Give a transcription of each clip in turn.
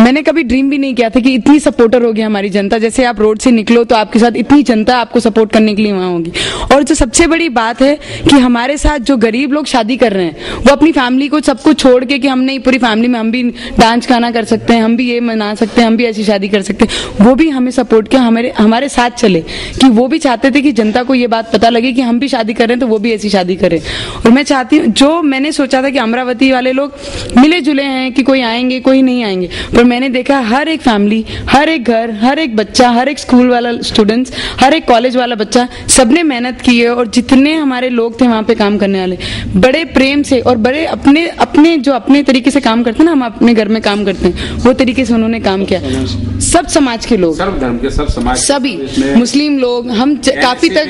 मैंने कभी ड्रीम भी नहीं किया था कि इतनी सपोर्टर होगी हमारी जनता। जैसे आप रोड से निकलो तो आपके साथ इतनी जनता आपको सपोर्ट करने के लिए वहां होगी। और जो सबसे बड़ी बात है कि हमारे साथ जो गरीब लोग शादी कर रहे हैं वो अपनी फैमिली को सब कुछ छोड़ के कि हम नहीं, पूरी फैमिली में हम भी डांस गाना कर सकते हैं, हम भी ये मना सकते हैं, हम भी ऐसी शादी कर सकते हैं, वो भी हमें सपोर्ट किया, हमारे साथ चले। कि वो भी चाहते थे कि जनता को ये बात पता लगे कि हम भी शादी कर रहे हैं तो वो भी ऐसी शादी करें। और मैं चाहती हूँ, जो मैंने सोचा था कि अमरावती वाले लोग मिले जुले हैं कि कोई आएंगे कोई नहीं आएंगे, पर मैंने देखा हर एक फैमिली, हर एक घर, हर एक बच्चा, हर एक स्कूल वाला स्टूडेंट्स, हर एक कॉलेज वाला बच्चा, सबने मेहनत की है। और जितने हमारे लोग थे वहां पे काम करने वाले, बड़े प्रेम से और बड़े अपने जो अपने तरीके से काम करते हैं ना, हम अपने घर में काम करते हैं, वो तरीके से उन्होंने काम किया। सब समाज के लोग, सर्व धर्म के, सब समाज, सभी मुस्लिम लोग, हम काफी तक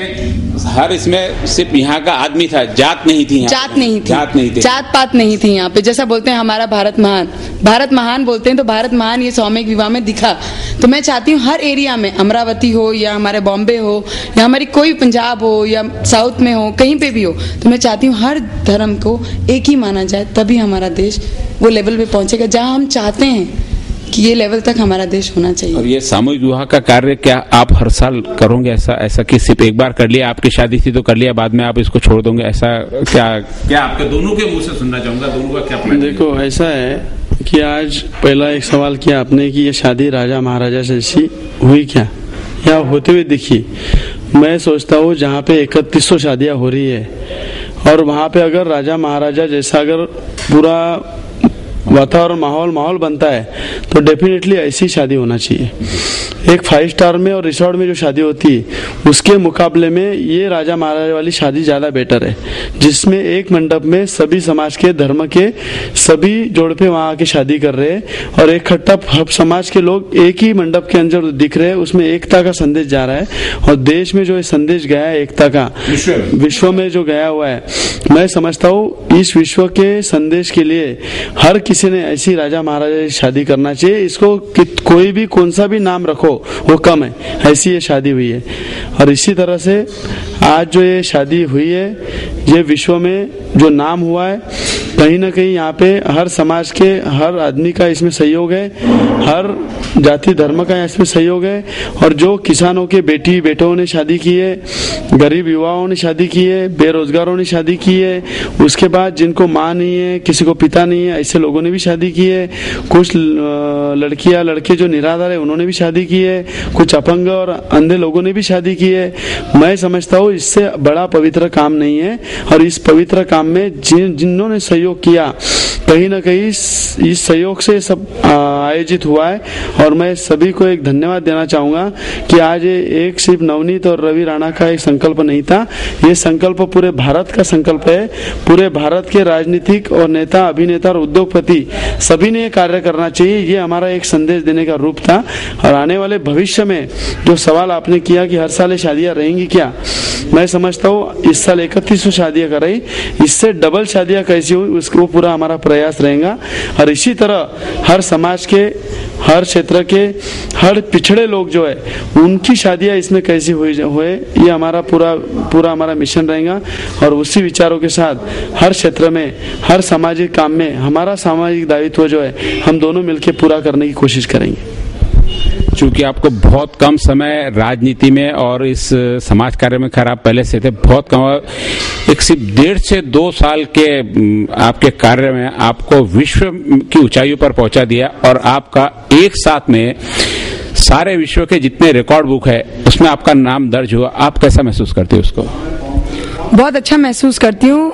हर इसमें सिर्फ यहाँ का आदमी था, जात नहीं थी, जात नहीं थी, जात पात नहीं थी यहाँ पे। जैसा बोलते हैं हमारा भारत महान, भारत महान बोलते हैं, तो भारत महान ये सामूहिक विवाह में दिखा। तो मैं चाहती हूँ हर एरिया में, अमरावती हो या हमारे बॉम्बे हो या हमारी कोई पंजाब हो या साउथ में हो, कहीं पे भी हो, तो मैं चाहती हूँ हर धर्म को एक ही माना जाए, तभी हमारा देश वो लेवल पे पहुंचेगा जहाँ हम चाहते हैं कि ये लेवल तक हमारा देश होना चाहिए। और ये सामूहिक विवाह का कार्य क्या आप हर साल करोगे? ऐसा कि सिर्फ एक बार कर लिया, आपकी शादी थी तो कर लिया, बाद में आप इसको छोड़ दोगे, ऐसा क्या आपके दोनों के मुंह से सुनना चाहूंगा, दोनों का क्या प्लान? देखो, ऐसा है कि आज पहला एक सवाल किया आपने कि ये शादी राजा महाराजा जैसी हुई क्या या होते हुए दिखी। मैं सोचता हूँ जहाँ पे 3100 शादियाँ हो रही है और वहाँ पे अगर राजा महाराजा जैसा अगर पूरा वातावरण माहौल बनता है तो डेफिनेटली ऐसी शादी होना चाहिए। एक 5 स्टार में और रिसोर्ट में जो शादी होती है उसके मुकाबले में ये राजा महाराजा वाली शादी ज्यादा बेटर है, जिसमें एक मंडप में सभी समाज के धर्म के सभी जोड़पे वहां आके शादी कर रहे हैं और एक खट्टा समाज के लोग एक ही मंडप के अंदर दिख रहे हैं। उसमें एकता का संदेश जा रहा है और देश में जो ये संदेश गया है एकता का, विश्व में जो गया हुआ है, मैं समझता हूँ इस विश्व के संदेश के लिए हर किसी ने ऐसी राजा महाराजा की शादी करना चाहिए। इसको कोई भी कौन सा भी नाम रखो वो कम है, ऐसी ये शादी हुई है। और इसी तरह से आज जो ये शादी हुई है, ये विश्व में जो नाम हुआ है, कहीं ना कहीं यहाँ पे हर समाज के हर आदमी का इसमें सहयोग है, हर जाति धर्म का इसमें सहयोग है। और जो किसानों के बेटी बेटों ने शादी की है, गरीब युवाओं ने शादी की है, बेरोजगारों ने शादी की है, उसके बाद जिनको माँ नहीं है, किसी को पिता नहीं है, ऐसे लोगों ने भी शादी की है। कुछ लड़कियां लड़के जो निराधार है उन्होंने भी शादी की है, कुछ अपंग और अंधे लोगों ने भी शादी की है। मैं समझता हूँ इससे बड़ा पवित्र काम नहीं है। और इस पवित्र काम में जिन्होंने सहयोग किया, कहीं ना कहीं इस सहयोग से सब आयोजित हुआ है। और मैं सभी को एक धन्यवाद देना चाहूंगा कि आज ये एक सिर्फ नवनीत और रवि राणा का एक संकल्प नहीं था, ये संकल्प पूरे भारत का संकल्प है। पूरे भारत के राजनीतिक और नेता, अभिनेता और उद्योगपति सभी ने कार्य करना चाहिए। ये हमारा एक संदेश देने का रूप था। और आने वाले भविष्य में जो सवाल आपने किया कि हर साल ये शादियां रहेंगी क्या, मैं समझता हूँ इस साल 3100 शादियां कर रही, इससे डबल शादियां कैसी हुई उसको पूरा हमारा प्रयास रहेगा। और इसी तरह हर समाज के, हर क्षेत्र के, हर पिछड़े लोग जो है उनकी शादियां इसमें कैसी हुए ये हमारा पूरा हमारा मिशन रहेगा। और उसी विचारों के साथ हर क्षेत्र में, हर सामाजिक काम में हमारा सामाजिक दायित्व जो है हम दोनों मिलकर पूरा करने की कोशिश करेंगे। चूंकि आपको बहुत कम समय राजनीति में और इस समाज कार्य में, खैर आप पहले से थे, बहुत कम, एक सिर्फ 1.5 से 2 साल के आपके कार्य में आपको विश्व की ऊंचाइयों पर पहुंचा दिया। और आपका एक साथ में सारे विश्व के जितने रिकॉर्ड बुक है उसमें आपका नाम दर्ज हुआ। आप कैसा महसूस करते हो उसको? बहुत अच्छा महसूस करती हूँ,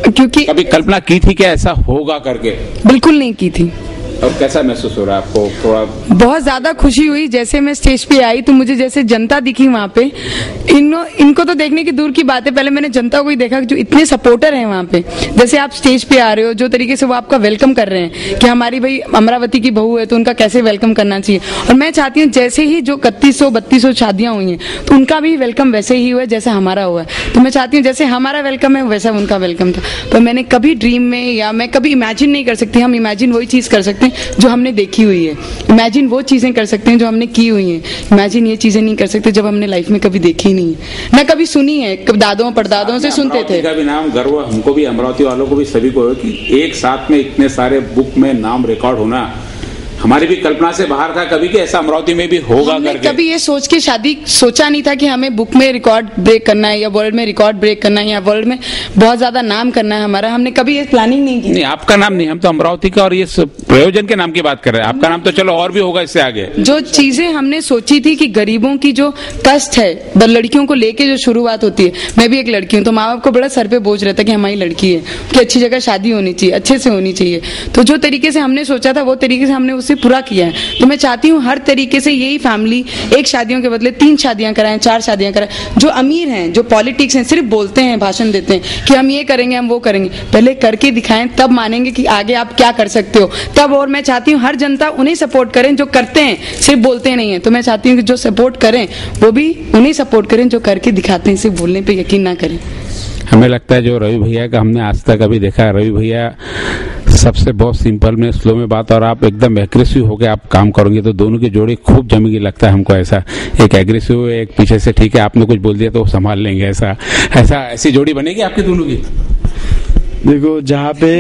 क्योंकि कभी कल्पना की थी कि ऐसा होगा करके? बिल्कुल नहीं की थी। और कैसा महसूस हो रहा है आपको? थोड़ा बहुत ज्यादा खुशी हुई। जैसे मैं स्टेज पे आई तो मुझे जैसे जनता दिखी वहाँ पे, इनको तो देखने की दूर की बात है, पहले मैंने जनता को ही देखा जो इतने सपोर्टर हैं वहाँ पे। जैसे आप स्टेज पे आ रहे हो, जो तरीके से वो आपका वेलकम कर रहे हैं कि हमारी भाई अमरावती की बहू है तो उनका कैसे वेलकम करना चाहिए। और मैं चाहती हूँ जैसे ही जो 3100-3200 शादियां हुई हैं तो उनका भी वेलकम वैसे ही हुआ है जैसे हमारा हुआ है। तो मैं चाहती हूँ जैसे हमारा वेलकम है वैसा उनका वेलकम था। तो मैंने कभी ड्रीम में या मैं कभी इमेजिन नहीं कर सकती। हम इमेजिन वही चीज कर सकते हैं जो हमने देखी हुई है, इमेजिन वो चीजें कर सकते हैं जो हमने की हुई हैं। इमेजिन ये चीजें नहीं कर सकते जब हमने लाइफ में कभी देखी नहीं है, न कभी सुनी है, दादों परदादों से सुनते थे। का भी नाम गर्व हमको भी, अमरावती वालों को भी, सभी को है कि एक साथ में इतने सारे बुक में नाम रिकॉर्ड होना हमारी भी कल्पना से बाहर था कभी कि ऐसा अमरावती में भी होगा करके। कभी ये सोच के शादी सोचा नहीं था कि हमें बुक में रिकॉर्ड ब्रेक करना है या वर्ल्ड में रिकॉर्ड ब्रेक करना है या वर्ल्ड में बहुत ज्यादा नाम करना है हमारा। हमने कभी ये प्लानिंग नहीं की। नहीं, आपका नाम नहीं, हम तो अमरावती का और ये प्रयोजन के नाम की बात कर रहे हैं। आपका नाम तो चलो और भी होगा इससे आगे। जो चीजें हमने सोची थी कि गरीबों की जो कष्ट है लड़कियों को लेके जो शुरुआत होती है, मैं भी एक लड़की हूँ तो माँ बाप को बड़ा सर पे बोझ रहता है कि हमारी लड़की है कि अच्छी जगह शादी होनी चाहिए, अच्छे से होनी चाहिए। तो जो तरीके से हमने सोचा था वो तरीके से हमने उसे पूरा किया है। तो मैं चाहती हूँ हर तरीके से यही फैमिली एक शादियों के बदले 3 शादियां कराएं, 4 शादियां कराएं। जो अमीर हैं, जो पॉलिटिक्स हैं, सिर्फ बोलते हैं, भाषण देते हैं कि हम ये करेंगे, हम वो करेंगे, पहले करके दिखाएं, तब मानेंगे कि आगे आप क्या कर सकते हो तब। और मैं चाहती हूँ हर जनता उन्हें सपोर्ट करें जो करते हैं, सिर्फ बोलते नहीं है। तो मैं चाहती हूँ कि जो सपोर्ट करें वो भी उन्हें सपोर्ट करें जो करके दिखाते हैं, सिर्फ बोलने पे यकीन ना करें। हमें लगता है जो रवि भैया का हमने आज तक अभी देखा, रवि भैया सबसे बहुत सिंपल में, स्लो में बात, और आप एकदम एग्रेसिव होकर आप काम करोगे तो दोनों की जोड़ी खूब जमेगी। लगता है हमको ऐसा, एक एग्रेसिव एक पीछे से ठीक है आपने कुछ बोल दिया तो संभाल लेंगे, ऐसी जोड़ी बनेगी आपकी दोनों की। देखो जहाँ पे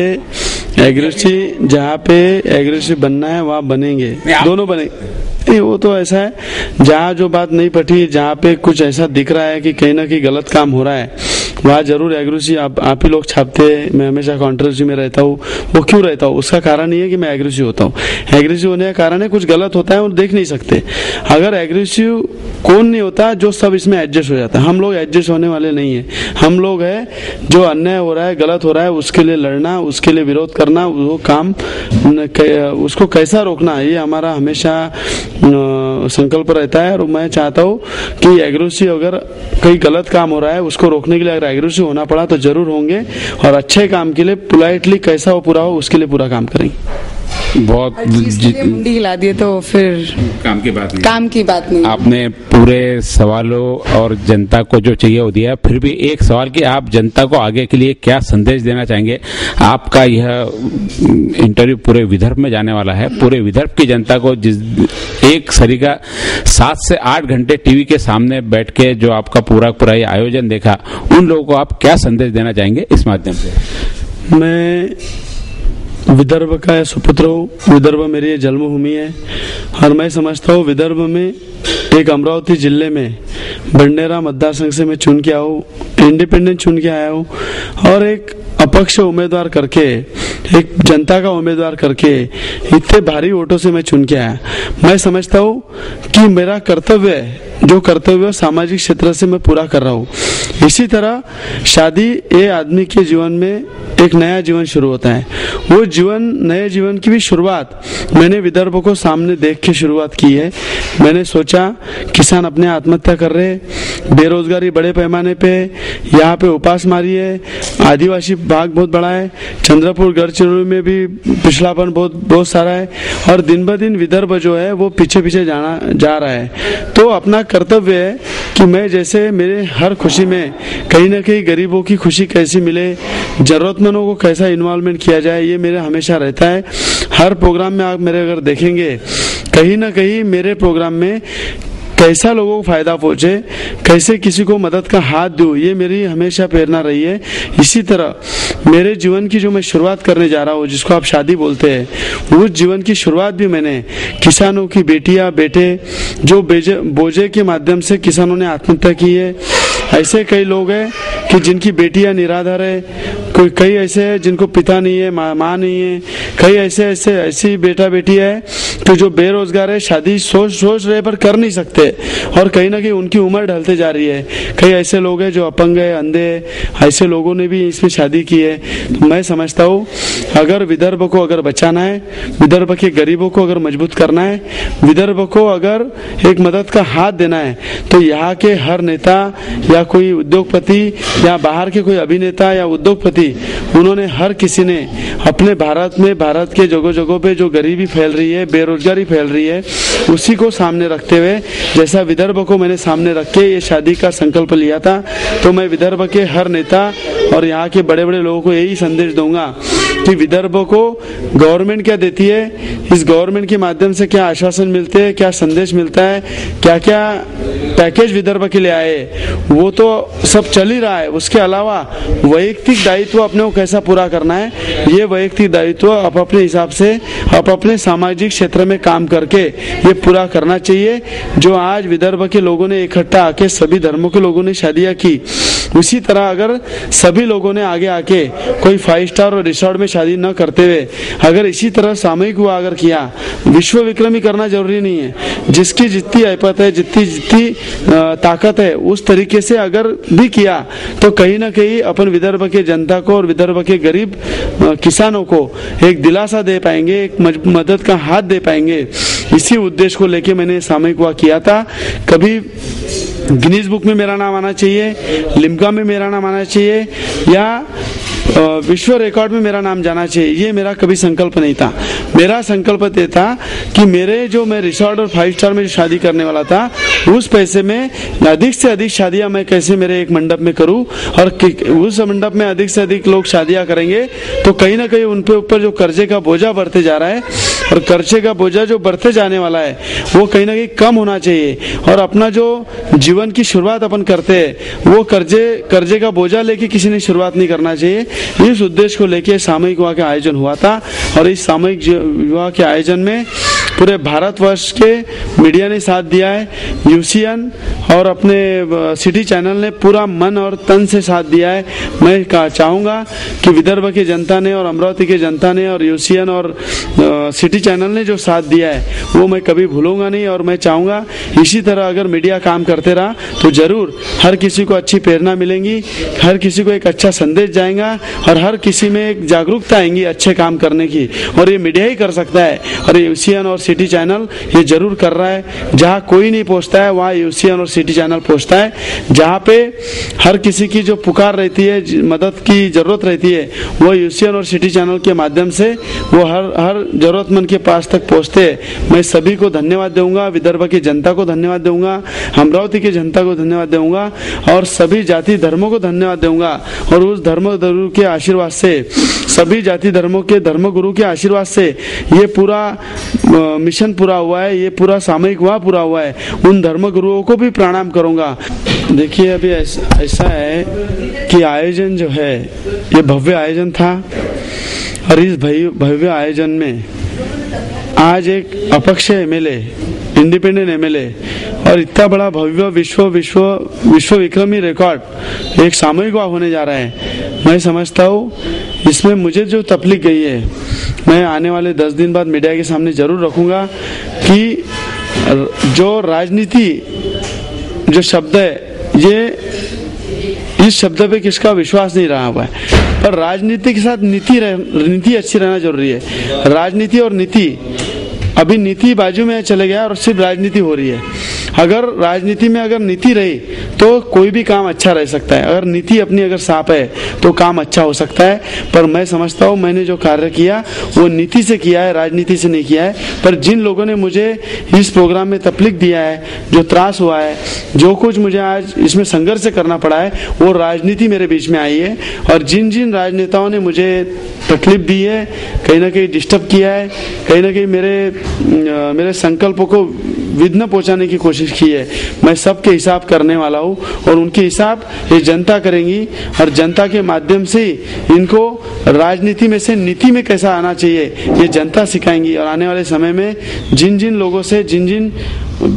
एग्रेसिव बनना है वहाँ बनेंगे, दोनों बनेंगे। वो तो ऐसा है जहाँ जो बात नहीं पटी, जहाँ पे कुछ ऐसा दिख रहा है कि कहीं ना कहीं गलत काम हो रहा है वहाँ जरूर एग्रेसिव आप ही लोग छापते हैं। मैं हमेशा कॉन्ट्रोवर्सी में रहता हूँ। वो क्यों रहता हूँ? उसका कारण नहीं है कि मैं एग्रेसिव होता हूँ। एग्रेसिव होने का कारण है कुछ गलत होता है और देख नहीं सकते। अगर एग्रेसिव कौन नहीं होता जो सब इसमें एडजस्ट हो जाता है। हम लोग एडजस्ट होने वाले नहीं है। हम लोग है जो अन्याय हो रहा है, गलत हो रहा है, उसके लिए लड़ना, उसके लिए विरोध करना, वो काम उसको कैसा रोकना, ये हमारा हमेशा संकल्प रहता है। और मैं चाहता हूँ कि एग्रेसिव अगर कहीं गलत काम हो रहा है उसको रोकने के लिए अगर एग्रेसिव होना पड़ा तो जरूर होंगे, और अच्छे काम के लिए पोलाइटली कैसा वो पूरा हो उसके लिए पूरा काम करेंगे। बहुत मुंडी हिला दिए तो फिर काम की बात नहीं। आपने पूरे सवालों और जनता को जो चाहिए वो दिया। फिर भी एक सवाल कि आप जनता को आगे के लिए क्या संदेश देना चाहेंगे? आपका यह इंटरव्यू पूरे विदर्भ में जाने वाला है। पूरे विदर्भ की जनता को एक सरीका 7 से 8 घंटे टीवी के सामने बैठ के जो आपका पूरा ये आयोजन देखा, उन लोगों को आप क्या संदेश देना चाहेंगे इस माध्यम से? मैं विदर्भ का सुपुत्र हूँ। विदर्भ मेरी जन्मभूमि है और मैं समझता हूँ विदर्भ में एक अमरावती जिले में बंडेरा मतदार संघ से मैं चुन के आया हूँ, इंडिपेंडेंट चुन के आया हूँ और एक अपक्ष उम्मीदवार करके, एक जनता का उम्मीदवार करके इतने भारी वोटों से मैं चुन के आया। मैं समझता हूँ कि मेरा कर्तव्य है, जो कर्तव्य सामाजिक क्षेत्र से मैं पूरा कर रहा हूँ। इसी तरह शादी ये आदमी के जीवन में एक नया जीवन शुरू होता है। वो जीवन, नए जीवन की भी शुरुआत मैंने विदर्भ को सामने देख के शुरुआत की है। मैंने सोचा किसान अपने आत्महत्या कर रहे, बेरोजगारी बड़े पैमाने पे, यहाँ पे उपासमारी है, आदिवासी भाग बहुत बड़ा है, चंद्रपुर गढ़चिरौली में भी पिछड़ापन बहुत सारा है और दिन ब दिन विदर्भ जो है वो पीछे जा रहा है। तो अपना कर्तव्य है कि मैं जैसे मेरे हर खुशी में कहीं ना कहीं गरीबों की खुशी कैसी मिले, जरूरतमंदों को कैसा इन्वॉल्वमेंट किया जाए, ये मेरे हमेशा रहता है। हर प्रोग्राम में आप मेरे अगर देखेंगे कहीं ना कहीं मेरे प्रोग्राम में कैसा लोगों को फायदा पहुंचे, कैसे किसी को मदद का हाथ दूं, ये मेरी हमेशा प्रेरणा रही है। इसी तरह मेरे जीवन की जो मैं शुरुआत करने जा रहा हूँ, जिसको आप शादी बोलते हैं, उस जीवन की शुरुआत भी मैंने किसानों की बेटियां बेटे जो बोझे के माध्यम से किसानों ने आत्महत्या की है, ऐसे कई लोग हैं कि जिनकी बेटियां निराधार है, कई ऐसे हैं जिनको पिता नहीं है, माँ नहीं है, कई ऐसी बेटा बेटी है तो जो बेरोजगार है, शादी सोच रहे पर कर नहीं सकते और कहीं ना कहीं उनकी उम्र ढलते जा रही है। कई ऐसे लोग हैं जो अपंग है, अंधे है, ऐसे लोगों ने भी इसमें शादी की है। तो मैं समझता हूँ अगर विदर्भ को अगर बचाना है, विदर्भ के गरीबों को अगर मजबूत करना है, विदर्भ को अगर एक मदद का हाथ देना है, तो यहाँ के हर नेता या कोई उद्योगपति या बाहर के कोई अभिनेता या उद्योगपति, उन्होंने हर किसी ने अपने भारत में, भारत के जगह जगह पे जो गरीबी फैल रही है, बेरोजगारी फैल रही है, उसी को सामने रखते हुए, जैसा विदर्भ को मैंने सामने रख के ये शादी का संकल्प लिया था, तो मैं विदर्भ के हर नेता और यहाँ के बड़े बड़े लोगों को यही संदेश दूंगा कि विदर्भ को गवर्नमेंट क्या देती है, इस गवर्नमेंट के माध्यम से क्या आश्वासन मिलते हैं, क्या संदेश मिलता है, क्या क्या पैकेज विदर्भ के लिए आए वो तो सब चल ही रहा है, उसके अलावा वैयक्तिक दायित्व अपने को कैसा पूरा करना है, ये वैयक्तिक दायित्व आप अपने हिसाब से आप अपने सामाजिक क्षेत्र में काम करके ये पूरा करना चाहिए। जो आज विदर्भ के लोगों ने इकट्ठा आके सभी धर्मों के लोगों ने शादियां की, उसी तरह अगर सभी लोगों ने आगे आके कोई 5 स्टार और रिसोर्ट में शादी न करते हुए अगर इसी तरह सामूहिक विवाह अगर किया, विश्व विक्रमी करना जरूरी नहीं है, जिसकी जितनी ऐपत है, जितनी ताकत है, उस तरीके से अगर भी किया तो कहीं ना कहीं अपन विदर्भ के जनता को और विदर्भ के गरीब किसानों को एक दिलासा दे पाएंगे, एक मदद का हाथ दे पाएंगे। इसी उद्देश्य को लेके मैंने सामूहिक विवाह किया था। कभी गिनीज बुक में मेरा नाम आना चाहिए, लिम्का में मेरा नाम आना चाहिए या विश्व रिकॉर्ड में मेरा नाम जाना चाहिए, ये मेरा कभी संकल्प नहीं था। मेरा संकल्प ये था कि मेरे जो मैं रिसोर्ट और 5 स्टार में जो शादी करने वाला था, उस पैसे में अधिक से अधिक शादियां मैं कैसे मेरे एक मंडप में करूं, और उस मंडप में अधिक से अधिक लोग शादियां करेंगे तो कहीं ना कहीं उनके ऊपर जो कर्जे का बोझा बढ़ते जा रहा है, और कर्जे का बोझा जो बढ़ते जाने वाला है वो कहीं ना कहीं कम होना चाहिए। और अपना जो जीवन की शुरुआत अपन करते हैं वो कर्जे का बोझा लेके किसी ने शुरुआत नहीं करना चाहिए। इस उद्देश्य को लेके सामूहिक विवाह का आयोजन हुआ था, और इस सामूहिक विवाह के आयोजन में पूरे भारतवर्ष के मीडिया ने साथ दिया है, यूसीएन और अपने सिटी चैनल ने पूरा मन और तन से साथ दिया है। मैं चाहूँगा कि विदर्भ की जनता ने और अमरावती की जनता ने और यूसीएन और सिटी चैनल ने जो साथ दिया है वो मैं कभी भूलूंगा नहीं, और मैं चाहूँगा इसी तरह अगर मीडिया काम करते रहा तो जरूर हर किसी को अच्छी प्रेरणा मिलेंगी, हर किसी को एक अच्छा संदेश जाएगा, और हर किसी में एक जागरूकता आएंगी अच्छे काम करने की। और ये मीडिया ही कर सकता है, और यूसीएन और सिटी चैनल ये जरूर कर रहा है। जहाँ कोई नहीं पहुँचता है वहाँ यूसीएन और सिटी चैनल पहुँचता है। जहाँ पे हर किसी की जो पुकार रहती है, मदद की जरूरत रहती है, वो यूसीएन और सिटी चैनल के माध्यम से वो हर जरूरतमंद के पास तक पहुँचते हैं। मैं सभी को धन्यवाद दूंगा, विदर्भ की जनता को धन्यवाद दूंगा, अमरावती की जनता को धन्यवाद दूंगा, और सभी जाति धर्मों को धन्यवाद दूंगा। और उस धर्मगुरु के आशीर्वाद से, सभी जाति धर्मों के धर्मगुरु के आशीर्वाद से ये पूरा मिशन पूरा हुआ है, ये पूरा सामूहिक विवाह पूरा हुआ है। उन धर्मगुरुओं को भी प्रणाम करूंगा। देखिए अभी ऐसा है कि आयोजन जो है ये भव्य आयोजन था, और इस भव्य आयोजन में आज एक अपक्ष एमएलए, इंडिपेंडेंट एमएलए, और इतना बड़ा भव्य विश्व विक्रमी रिकॉर्ड एक सामूहिक विवाह होने जा रहा है। मैं समझता हूँ इसमें मुझे जो तकलीफ गई है, मैं आने वाले 10 दिन बाद मीडिया के सामने जरूर रखूंगा कि जो राजनीति जो शब्द है, ये इस शब्द पे किसका विश्वास नहीं रहा हुआ है, पर राजनीति के साथ नीति अच्छी रहना जरूरी है। राजनीति और नीति, अभी नीति बाजू में चले गया और सिर्फ राजनीति हो रही है। अगर राजनीति में अगर नीति रही तो कोई भी काम अच्छा रह सकता है, अगर नीति अपनी अगर साफ है तो काम अच्छा हो सकता है। पर मैं समझता हूँ मैंने जो कार्य किया वो नीति से किया है, राजनीति से नहीं किया है। पर जिन लोगों ने मुझे इस प्रोग्राम में तकलीफ दिया है, जो त्रास हुआ है, जो कुछ मुझे आज इसमें संघर्ष करना पड़ा है, वो राजनीति मेरे बीच में आई है। और जिन जिन राजनेताओं ने मुझे तकलीफ दी है, कहीं ना कहीं डिस्टर्ब किया है, कहीं ना कहीं मेरे संकल्पों को विघ्न पहुंचाने की कोशिश की है, मैं सबके हिसाब करने वाला हूँ, और उनके हिसाब ये जनता करेंगी। और जनता के माध्यम से इनको राजनीति में से नीति में कैसा आना चाहिए ये जनता सिखाएंगी। और आने वाले समय में जिन जिन लोगों से, जिन जिन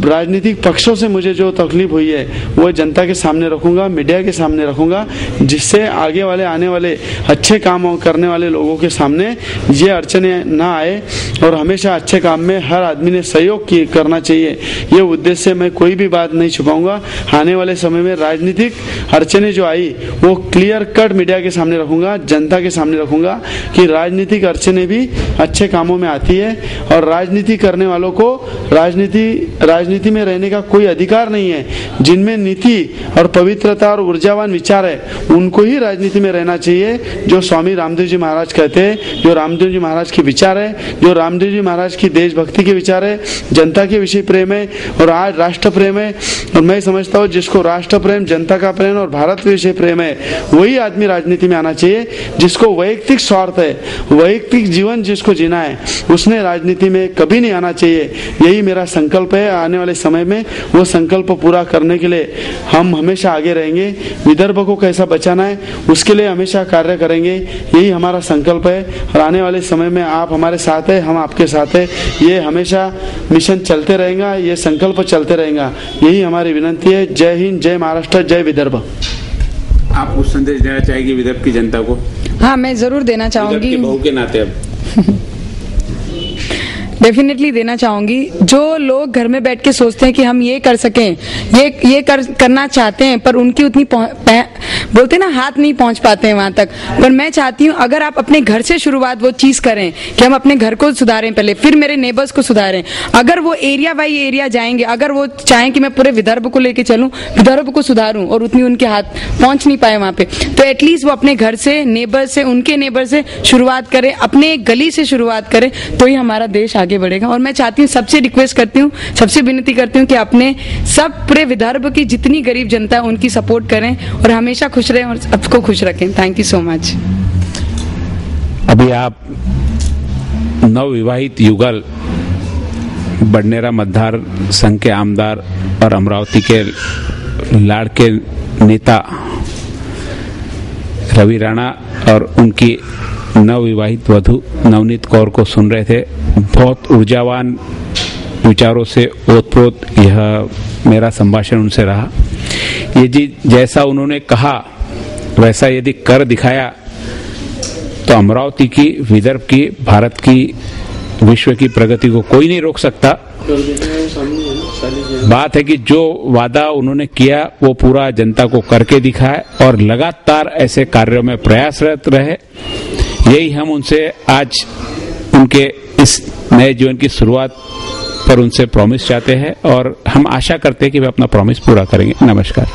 राजनीतिक पक्षों से मुझे जो तकलीफ हुई है वो जनता के सामने रखूंगा, मीडिया के सामने रखूंगा, जिससे आगे वाले आने वाले अच्छे काम करने वाले लोगों के सामने ये अड़चने ना आए। और हमेशा अच्छे काम में हर आदमी ने सहयोग करना चाहिए, ये उद्देश्य से मैं कोई भी बात नहीं छुपाऊंगा। आने वाले समय में राजनीतिक अड़चने जो आई वो क्लियर कट मीडिया के सामने रखूंगा, जनता के सामने रखूंगा कि राजनीतिक अड़चने भी अच्छे कामों में आती है। और राजनीति करने वालों को राजनीति में रहने का कोई अधिकार नहीं है। जिनमें नीति और पवित्रता और ऊर्जावान विचार है उनको ही राजनीति में रहना चाहिए। जो स्वामी रामदेव जी महाराज कहते हैं, जो रामदेव जी महाराज के विचार है, जो रामदेव जी महाराज की देशभक्ति के विचार है, जनता के विषय प्रेम है और आज राष्ट्र प्रेम है। और मैं समझता हूँ जिसको राष्ट्र प्रेम, जनता का प्रेम और भारत के विषय प्रेम है वही आदमी राजनीति में आना चाहिए। जिसको वैयक्तिक स्वार्थ है, वैयक्तिक जीवन जिसको जीना है, उसने राजनीति में कभी नहीं आना चाहिए। यही मेरा संकल्प है। आने वाले समय में वो संकल्प पूरा करने के लिए हम हमेशा आगे रहेंगे। विदर्भ को कैसा बचाना है उसके लिए हमेशा कार्य करेंगे, यही हमारा संकल्प है। और आने वाले समय में आप हमारे साथ है, हम आपके साथ है। ये हमेशा मिशन चलते रहेगा, ये संकल्प चलते रहेगा, यही हमारी विनंती है। जय हिंद, जय महाराष्ट्र, जय विदर्भ। आप कुछ संदेश देना चाहेंगे विदर्भ की जनता को? हाँ, मैं जरूर देना चाहूंगी, बहू के नाते। अब डेफिनेटली देना चाहूंगी। जो लोग घर में बैठ के सोचते हैं कि हम ये कर सकें, ये करना चाहते हैं, पर उनकी उतनी बोलते हैं ना, हाथ नहीं पहुंच पाते हैं वहां तक। पर मैं चाहती हूं अगर आप अपने घर से शुरुआत वो चीज करें कि हम अपने घर को सुधारें पहले, फिर मेरे नेबर्स को सुधारें। अगर वो एरिया बाई एरिया जाएंगे, अगर वो चाहें कि मैं पूरे विदर्भ को लेके चलूं, विदर्भ को सुधारूं, और उतनी उनके हाथ पहुंच नहीं पाए वहां पे, तो एटलीस्ट वो अपने घर से, नेबर से, उनके नेबर से शुरुआत करें, अपने गली से शुरुआत करें, तो ही हमारा देश आगे बढ़ेगा। और मैं चाहती हूँ, सबसे रिक्वेस्ट करती हूँ, सबसे विनती करती हूँ कि अपने सब पूरे विदर्भ की जितनी गरीब जनता है उनकी सपोर्ट करें और हमेशा खुश रहें और सबको खुश रखें। Thank you so much. अभी आप नवविवाहित युगल बडनेरा मतदार संघ के आमदार और अमरावती के लाड़ के नेता रवि राणा और उनकी नवविवाहित वधू नवनीत कौर को सुन रहे थे। बहुत ऊर्जावान विचारों से ओतप्रोत यह मेरा संभाषण उनसे रहा। ये जी जैसा उन्होंने कहा वैसा यदि कर दिखाया तो अमरावती की, विदर्भ की, भारत की, विश्व की प्रगति को कोई नहीं रोक सकता। बात है कि जो वादा उन्होंने किया वो पूरा जनता को करके दिखाए और लगातार ऐसे कार्यों में प्रयासरत रहे। यही हम उनसे आज उनके इस नए जीवन की शुरुआत पर उनसे प्रॉमिस चाहते हैं और हम आशा करते हैं कि वे अपना प्रॉमिस पूरा करेंगे। नमस्कार।